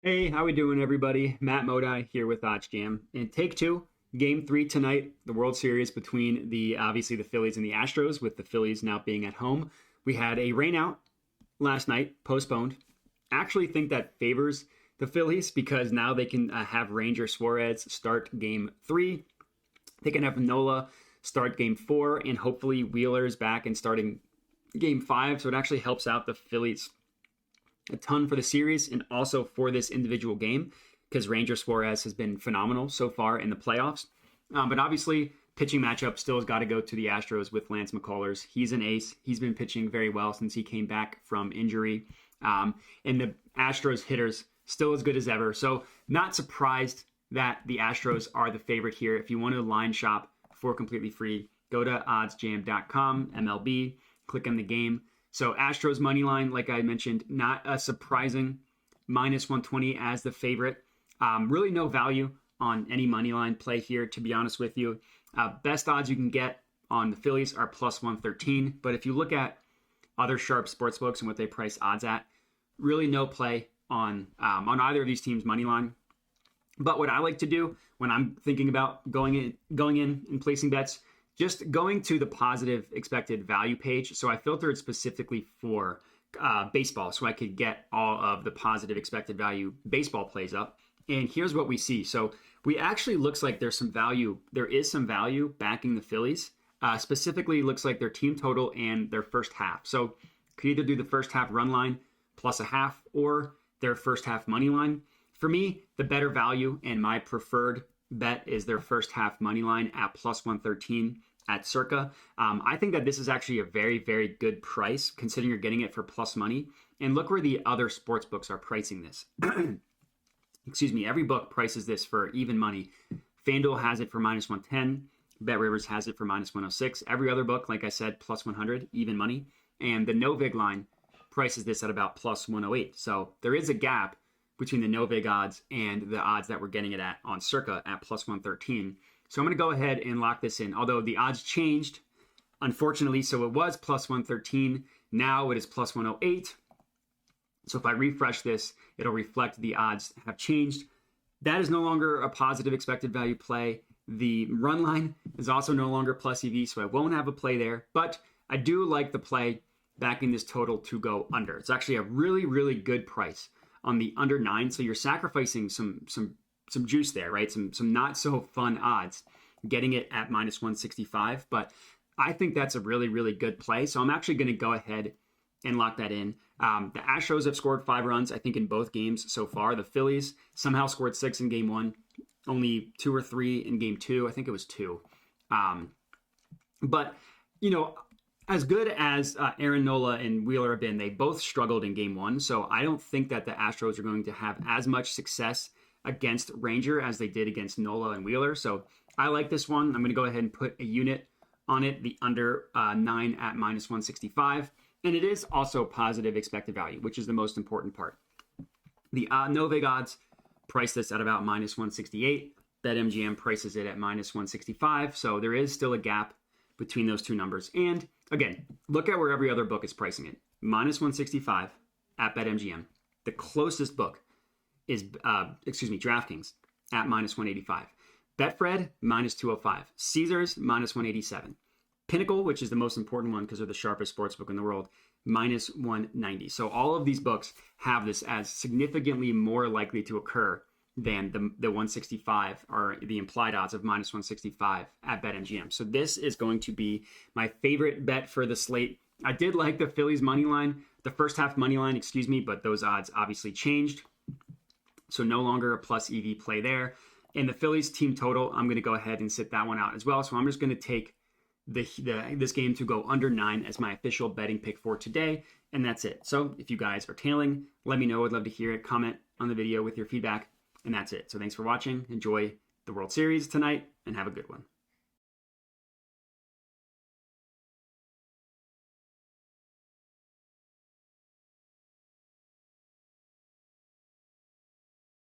Hey, how we doing, everybody? Matt Modi here with OddsJam. In take two, game three tonight, the World Series between obviously the Phillies and the Astros, with the Phillies now being at home. We had a rainout last night, postponed. Actually think that favors the Phillies because now they can have Ranger Suarez start game three. They can have Nola start game four, and hopefully Wheeler's back and starting game five. So it actually helps out the Phillies a ton for the series and also for this individual game because Ranger Suarez has been phenomenal so far in the playoffs. But obviously, pitching matchup still has got to go to the Astros with Lance McCullers. He's an ace. He's been pitching very well since he came back from injury. And the Astros hitters still as good as ever. So not surprised that the Astros are the favorite here. If you want to line shop for completely free, go to oddsjam.com, MLB, click on the game. So Astros money line, like I mentioned, not a surprising minus 120 as the favorite. Really no value on any money line play here, to be honest with you. Best odds you can get on the Phillies are plus 113. But if you look at other sharp sportsbooks and what they price odds at, really no play on either of these teams' money line. But what I like to do when I'm thinking about going in and placing bets, just going to the positive expected value page. So I filtered specifically for baseball so I could get all of the positive expected value baseball plays up. And here's what we see. So we actually looks like there's some value. There is some value backing the Phillies. Specifically looks like their team total and their first half. So could either do the first half run line plus a half or their first half money line. For me, the better value and my preferred bet is their first half money line at plus 113 at circa. I think that this is actually a very, very good price considering you're getting it for plus money. And look where the other sports books are pricing this. Excuse me, every book prices this for even money. FanDuel has it for minus 110. BetRivers has it for minus 106. Every other book, like I said, plus 100, even money. And the Novig line prices this at about plus 108. So there is a gap between the Novig odds and the odds that we're getting it at on circa at plus 113. So I'm going to go ahead and lock this in. Although the odds changed, unfortunately, so it was plus 113. Now it is plus 108. So if I refresh this, it'll reflect the odds have changed. That is no longer a positive expected value play. The run line is also no longer plus EV, so I won't have a play there. But I do like the play backing this total to go under. It's actually a really, really good price on the under 9. So you're sacrificing some juice there, right? Some not so fun odds getting it at minus 165. But I think that's a really, really good play. So I'm actually going to go ahead and lock that in. The Astros have scored 5 runs, I think, in both games so far. The Phillies somehow scored 6 in game 1, only 2 or 3 in game 2. I think it was 2. But, you know, as good as Aaron Nola and Wheeler have been, they both struggled in game 1. So I don't think that the Astros are going to have as much success against Ranger as they did against Nola and Wheeler. So I like this one. I'm going to go ahead and put a unit on it, the under 9 at minus 165. And it is also positive expected value, which is the most important part. The Novig odds price this at about minus 168. BetMGM prices it at minus 165. So there is still a gap between those two numbers. And again, look at where every other book is pricing it. Minus 165 at BetMGM. The closest book is, DraftKings at minus 185. Betfred, minus 205. Caesars, minus 187. Pinnacle, which is the most important one because they're the sharpest sports book in the world, minus 190. So all of these books have this as significantly more likely to occur than the 165 or the implied odds of minus 165 at BetMGM. So this is going to be my favorite bet for the slate. I did like the Phillies money line, the first half money line, but those odds obviously changed. So no longer a plus EV play there. And the Phillies team total, I'm going to go ahead and sit that one out as well. So I'm just going to take this game to go under 9 as my official betting pick for today. And that's it. So if you guys are tailing, let me know. I'd love to hear it. Comment on the video with your feedback. And that's it. So thanks for watching. Enjoy the World Series tonight and have a good one.